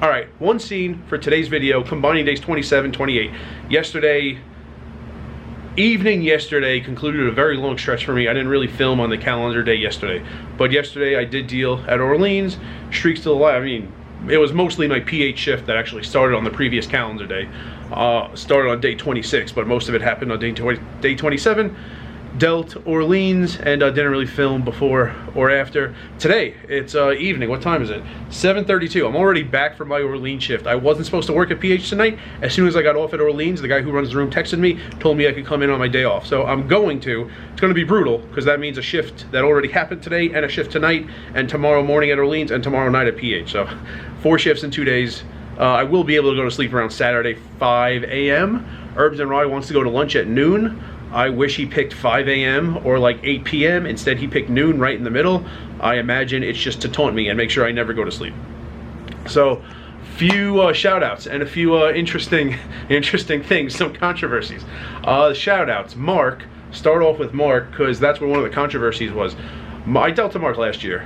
Alright, one scene for today's video, combining days 27, 28. Yesterday concluded a very long stretch for me. I didn't really film on the calendar day yesterday. But yesterday I did deal at Orleans, streak still alive. I mean, it was mostly my PH shift that actually started on the previous calendar day. Started on day 26, but most of it happened on day 27. Dealt Orleans and didn't really film before or after. Today, it's evening. What time is it? 7:32. I'm already back from my Orleans shift. I wasn't supposed to work at PH tonight. As soon as I got off at Orleans, the guy who runs the room texted me, told me I could come in on my day off. So I'm going to. It's going to be brutal because that means a shift that already happened today and a shift tonight and tomorrow morning at Orleans and tomorrow night at PH. So 4 shifts in 2 days. I will be able to go to sleep around Saturday 5 a.m. Herbs and Rye wants to go to lunch at noon. I wish he picked 5 a.m. or like 8 p.m. Instead, he picked noon right in the middle. I imagine it's just to taunt me and make sure I never go to sleep. So, few shout-outs and a few interesting things, some controversies. Shout-outs. Mark, start off with Mark, because that's where one of the controversies was. I dealt to Mark last year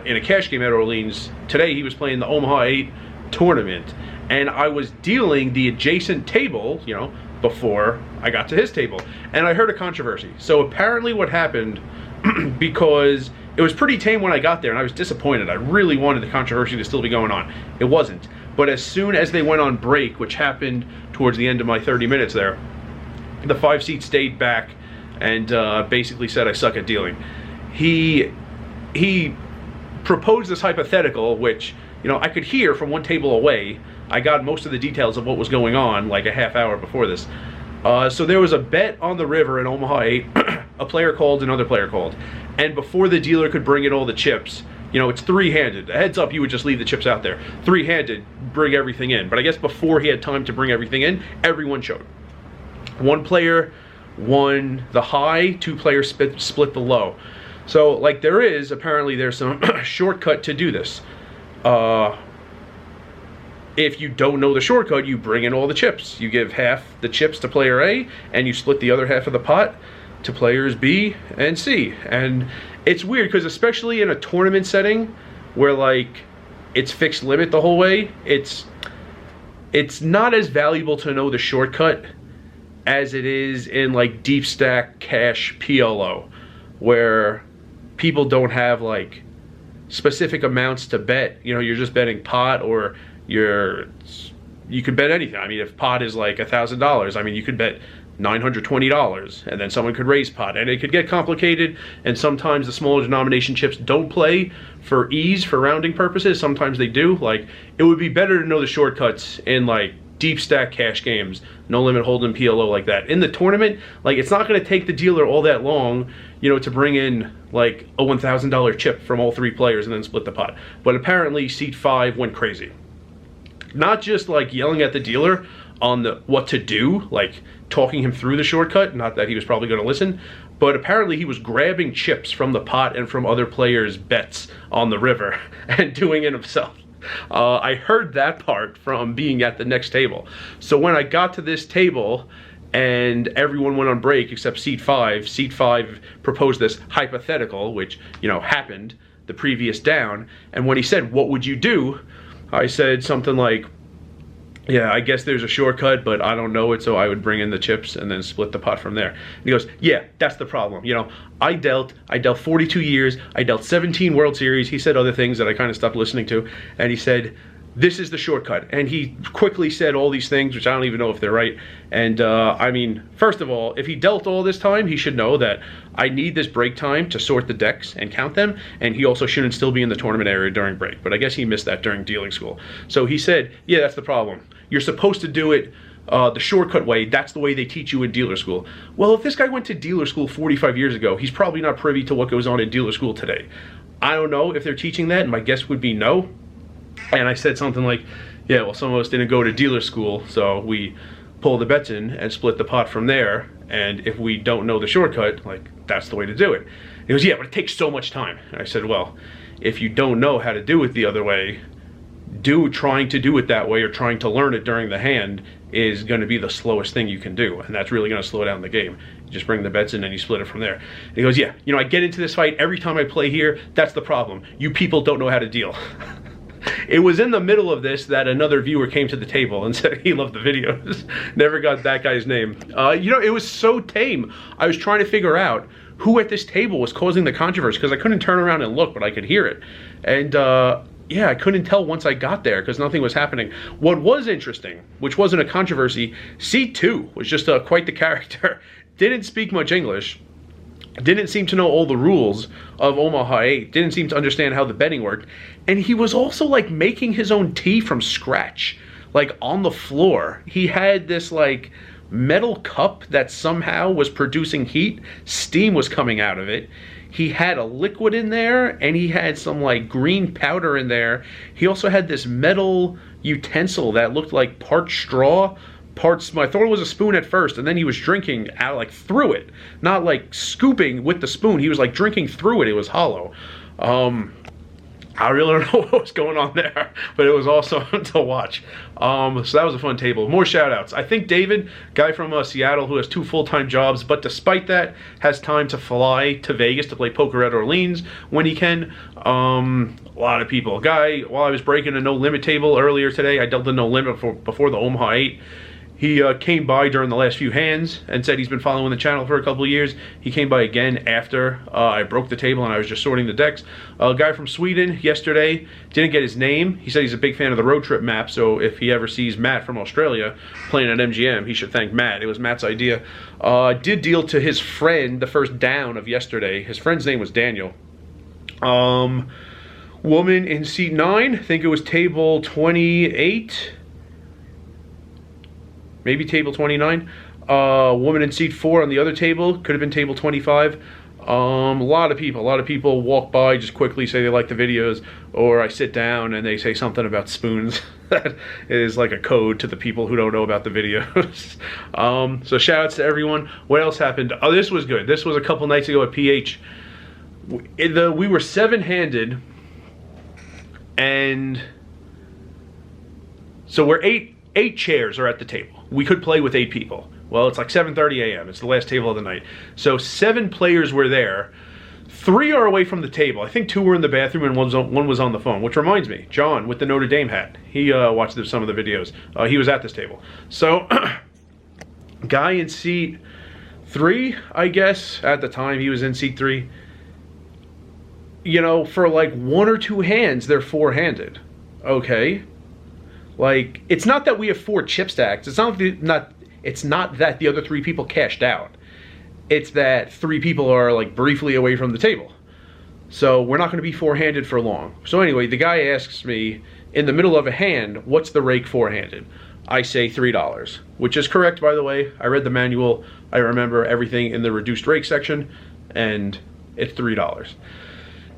in a cash game at Orleans. Today, he was playing the Omaha 8 tournament, and I was dealing the adjacent table, you know, before I got to his table, and I heard a controversy. So apparently what happened, because it was pretty tame when I got there and I was disappointed. I really wanted the controversy to still be going on. It wasn't. But as soon as they went on break, which happened towards the end of my 30 minutes there, the 5 seat stayed back and basically said I suck at dealing. He proposed this hypothetical, which, you know, I could hear from one table away. I got most of the details of what was going on like a half hour before this. So there was a bet on the river in Omaha 8. A player called, another player called. And before the dealer could bring in all the chips, you know, it's three-handed. A heads up, you would just leave the chips out there. Three-handed, bring everything in. But I guess before he had time to bring everything in, everyone showed. One player won the high, 2 players split the low. So, like, apparently there's some shortcut to do this. If you don't know the shortcut, you bring in all the chips. You give half the chips to player A, and you split the other half of the pot to players B and C. And it's weird, because especially in a tournament setting, where, like, it's fixed limit the whole way, it's not as valuable to know the shortcut as it is in, like, deep stack cash PLO, where people don't have, like, specific amounts to bet. You know, you're just betting pot, or you could bet anything. I mean, if pot is like $1,000, I mean, you could bet $920, and then someone could raise pot, and it could get complicated. And sometimes the smaller denomination chips don't play for ease, for rounding purposes. Sometimes they do. Like, it would be better to know the shortcuts in, like, deep stack cash games, no limit hold'em PLO like that. In the tournament, like, it's not going to take the dealer all that long, you know, to bring in like a $1,000 chip from all 3 players and then split the pot. But apparently seat 5 went crazy. Not just like yelling at the dealer on what to do, like talking him through the shortcut, not that he was probably going to listen, but apparently he was grabbing chips from the pot and from other players' bets on the river and doing it himself. I heard that part from being at the next table. So when I got to this table and everyone went on break except seat 5 proposed this hypothetical, which, you know, happened the previous down. And when he said, "What would you do?" I said something like, "Yeah, I guess there's a shortcut, but I don't know it, so I would bring in the chips and then split the pot from there." And he goes, "Yeah, that's the problem. You know, I dealt 42 years, I dealt 17 World Series." He said other things that I kind of stopped listening to, and he said, "This is the shortcut." And he quickly said all these things, which I don't even know if they're right. And I mean, first of all, if he dealt all this time, he should know that I need this break time to sort the decks and count them, and he also shouldn't still be in the tournament area during break. But I guess he missed that during dealing school. So he said, "Yeah, that's the problem. You're supposed to do it the shortcut way. That's the way they teach you in dealer school." Well, if this guy went to dealer school 45 years ago, he's probably not privy to what goes on in dealer school today. I don't know if they're teaching that, and my guess would be no. And I said something like, "Yeah, well, some of us didn't go to dealer school, so we pull the bets in and split the pot from there. And if we don't know the shortcut, like, that's the way to do it." He goes, "Yeah, but it takes so much time." And I said, "Well, if you don't know how to do it the other way, trying to do it that way or trying to learn it during the hand is going to be the slowest thing you can do, and that's really going to slow down the game. You just bring the bets in and you split it from there." And he goes, "Yeah, you know, I get into this fight every time I play here. That's the problem. You people don't know how to deal." It was in the middle of this that another viewer came to the table and said he loved the videos. Never got that guy's name. You know, it was so tame. I was trying to figure out who at this table was causing the controversy because I couldn't turn around and look, but I could hear it. And yeah, I couldn't tell once I got there because nothing was happening. What was interesting, which wasn't a controversy, C2 was just quite the character. Didn't speak much English. Didn't seem to know all the rules of Omaha 8. Didn't seem to understand how the betting worked. And he was also like making his own tea from scratch, like on the floor. He had this like metal cup that somehow was producing heat. Steam was coming out of it. He had a liquid in there and he had some like green powder in there. He also had this metal utensil that looked like part straw, parts. I thought it was a spoon at first, and then he was drinking out like through it, not like scooping with the spoon. He was like drinking through it. It was hollow. I really don't know what was going on there, but it was awesome to watch. So that was a fun table. More shout outs. I think David, guy from Seattle who has 2 full-time jobs, but despite that has time to fly to Vegas to play poker at Orleans when he can. A lot of people. Guy, while I was breaking a no limit table earlier today, I dealt a no limit before the Omaha 8. He came by during the last few hands and said he's been following the channel for a couple of years. He came by again after I broke the table and I was just sorting the decks. A guy from Sweden yesterday, didn't get his name. He said he's a big fan of the road trip map, so if he ever sees Matt from Australia playing at MGM, he should thank Matt. It was Matt's idea. Did deal to his friend the first down of yesterday. His friend's name was Daniel. Woman in seat 9, I think it was table 28. Maybe table 29. Woman in seat 4 on the other table. Could have been table 25. A lot of people walk by, just quickly say they like the videos, or I sit down and they say something about spoons. That is like a code to the people who don't know about the videos. So shout outs to everyone. What else happened? Oh, this was good. This was a couple nights ago at PH. We were 7-handed, and so we're 8 chairs are at the table. We could play with 8 people. Well, it's like 7:30 a.m. It's the last table of the night. So 7 players were there. 3 are away from the table. I think 2 were in the bathroom and one was on the phone, which reminds me, John with the Notre Dame hat. He watched some of the videos. He was at this table. So guy in seat 3, I guess, at the time he was in seat 3. You know, for like 1 or 2 hands, they're 4-handed. Okay. Like, it's not that we have 4 chip stacks. It's not that the other 3 people cashed out. It's that 3 people are like briefly away from the table. So we're not going to be 4-handed for long. So anyway, the guy asks me in the middle of a hand, what's the rake 4-handed? I say $3, which is correct, by the way. I read the manual. I remember everything in the reduced rake section, and it's $3.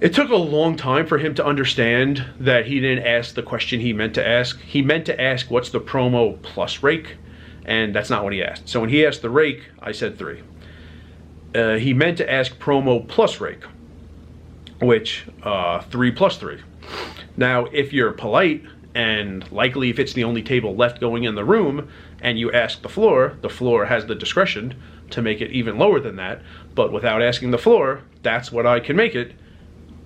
It took a long time for him to understand that he didn't ask the question he meant to ask. He meant to ask, what's the promo plus rake? And that's not what he asked. So when he asked the rake, I said 3. He meant to ask promo plus rake, which 3 plus 3. Now, if you're polite, and likely if it's the only table left going in the room, and you ask the floor has the discretion to make it even lower than that. But without asking the floor, that's what I can make it.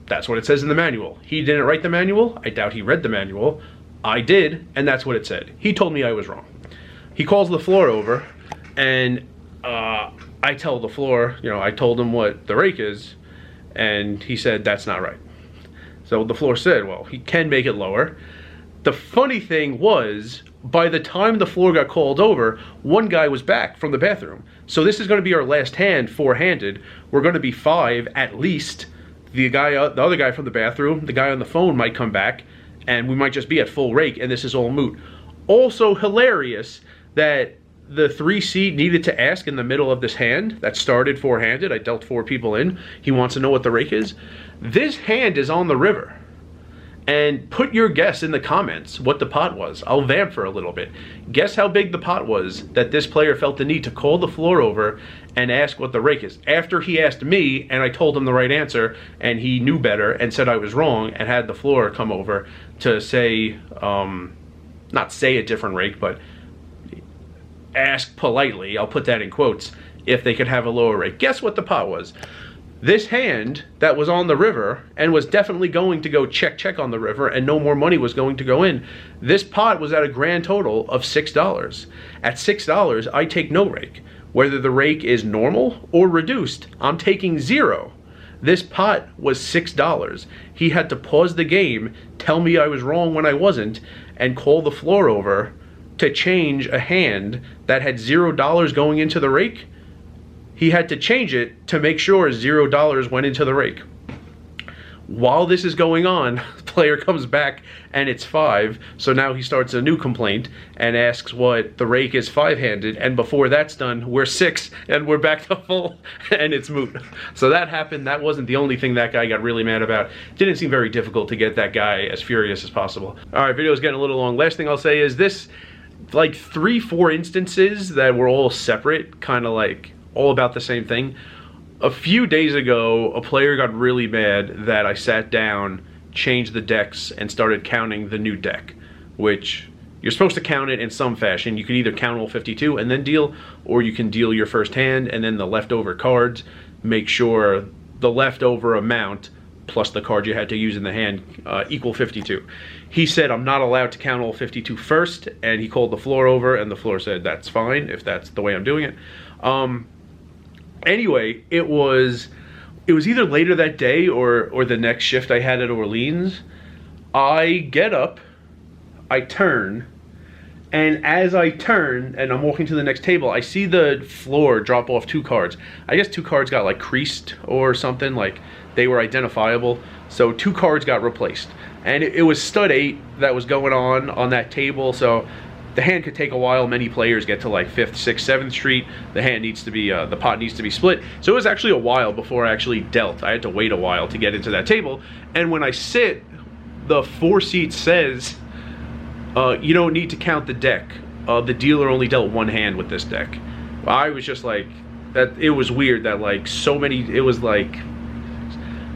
That's what it says in the manual. He didn't write the manual. I doubt he read the manual. I did, and that's what it said. He told me I was wrong. He calls the floor over, and I tell the floor, you know, I told him what the rake is, and he said, that's not right. So the floor said, well, he can make it lower. The funny thing was, by the time the floor got called over, 1 guy was back from the bathroom. So this is going to be our last hand, 4-handed. We're going to be 5 at least. The other guy from the bathroom, the guy on the phone might come back, and we might just be at full rake, and this is all moot. Also hilarious that the 3 seed needed to ask in the middle of this hand that started 4-handed. I dealt 4 people in. He wants to know what the rake is. This hand is on the river. And put your guess in the comments what the pot was. I'll vamp for a little bit. Guess how big the pot was that this player felt the need to call the floor over and ask what the rake is. After he asked me and I told him the right answer and he knew better and said I was wrong and had the floor come over to say, not say a different rake, but ask politely, I'll put that in quotes, if they could have a lower rake. Guess what the pot was? This hand that was on the river and was definitely going to go check on the river and no more money was going to go in, this pot was at a grand total of $6. At $6, I take no rake. Whether the rake is normal or reduced, I'm taking 0. This pot was $6. He had to pause the game, tell me I was wrong when I wasn't, and call the floor over to change a hand that had $0 going into the rake. He had to change it to make sure $0 went into the rake. While this is going on, the player comes back and it's 5, so now he starts a new complaint and asks what the rake is 5-handed, and before that's done, we're 6 and we're back to full and it's moot. So that happened. That wasn't the only thing that guy got really mad about. Didn't seem very difficult to get that guy as furious as possible. All right, video's getting a little long. Last thing I'll say is this, like 3-4 instances that were all separate, kind of like all about the same thing. A few days ago, a player got really mad that I sat down, changed the decks, and started counting the new deck, which you're supposed to count it in some fashion. You can either count all 52 and then deal, or you can deal your first hand and then the leftover cards. Make sure the leftover amount plus the card you had to use in the hand equal 52. He said, I'm not allowed to count all 52 first, and he called the floor over, and the floor said, that's fine if that's the way I'm doing it. Anyway, it was either later that day or the next shift I had at Orleans. I get up, I turn, and as I turn and I'm walking to the next table, I see the floor drop off 2 cards. I guess 2 cards got like creased or something, like they were identifiable. So 2 cards got replaced. And it was stud 8 that was going on that table, so the hand could take a while. Many players get to like 5th, 6th, 7th street. The hand needs to be, the pot needs to be split. So it was actually a while before I actually dealt. I had to wait a while to get into that table. And when I sit, the 4 seat says, you don't need to count the deck. The dealer only dealt 1 hand with this deck. I was just like, that. It was weird that like so many, it was like,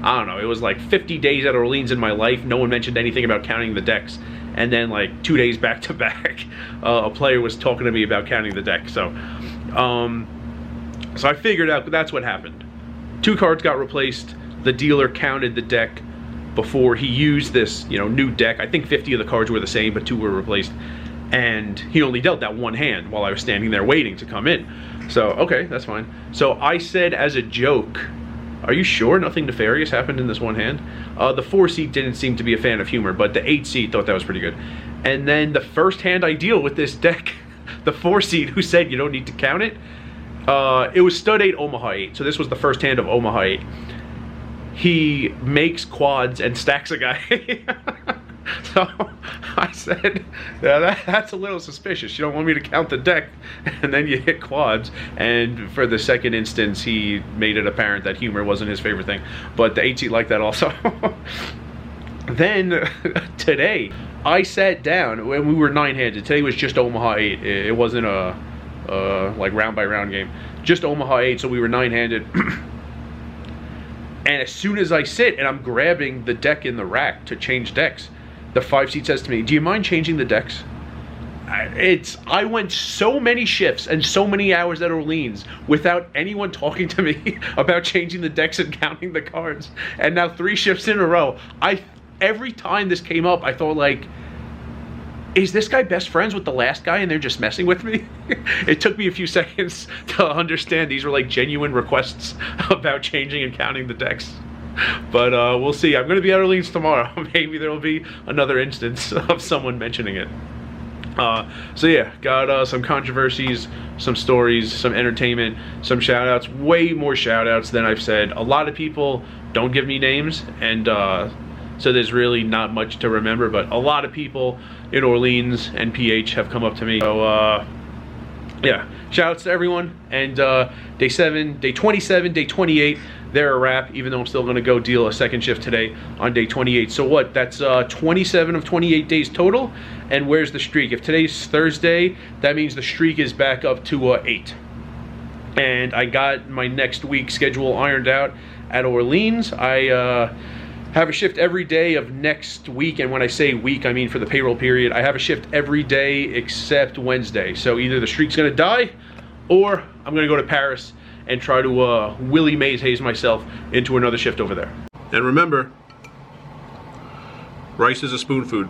I don't know, it was like 50 days at Orleans in my life. No one mentioned anything about counting the decks. And then like 2 days back to back, a player was talking to me about counting the deck. So I figured out that's what happened. 2 cards got replaced. The dealer counted the deck before he used this, new deck. I think 50 of the cards were the same, but 2 were replaced. And he only dealt that 1 hand while I was standing there waiting to come in. So, okay, that's fine. So I said as a joke, are you sure nothing nefarious happened in this 1 hand? The 4 seat didn't seat to be a fan of humor, but the 8 seat thought that was pretty good. And then the first hand I deal with this deck, the 4 seat who said you don't need to count it, it was stud 8, Omaha 8. So this was the first hand of Omaha 8. He makes quads and stacks a guy. So I said, yeah, that's a little suspicious. You don't want me to count the deck and then you hit quads. And for the second instance, he made it apparent that humor wasn't his favorite thing. But the 8 seat liked that also. Then today, I sat down when we were 9-handed. Today was just Omaha 8. It wasn't a like round by round game. Just Omaha 8, so we were 9-handed. And as soon as I sit and I'm grabbing the deck in the rack to change decks, the 5 seat says to me, do you mind changing the decks? I went so many shifts and so many hours at Orleans without anyone talking to me about changing the decks and counting the cards. And now 3 shifts in a row, every time this came up, I thought like, is this guy best friends with the last guy and they're just messing with me? It took me a few seconds to understand these were like genuine requests about changing and counting the decks. But we'll see. I'm going to be at Orleans tomorrow. Maybe there will be another instance of someone mentioning it. So yeah, got some controversies, some stories, some entertainment, some shout outs, way more shout outs than I've said. A lot of people don't give me names, and so there's really not much to remember, but a lot of people in Orleans and PH have come up to me. So yeah, shout outs to everyone. And day 7, day 27, day 28, they're a wrap, even though I'm still going to go deal a second shift today on day 28. So what? That's 27 of 28 days total. And where's the streak? If today's Thursday, that means the streak is back up to 8. And I got my next week schedule ironed out at Orleans. I have a shift every day of next week, and when I say week, I mean for the payroll period. I have a shift every day except Wednesday. So either the streak's going to die, or I'm going to go to Paris and try to Willie Mays haze myself into another shift over there. And remember, rice is a spoon food.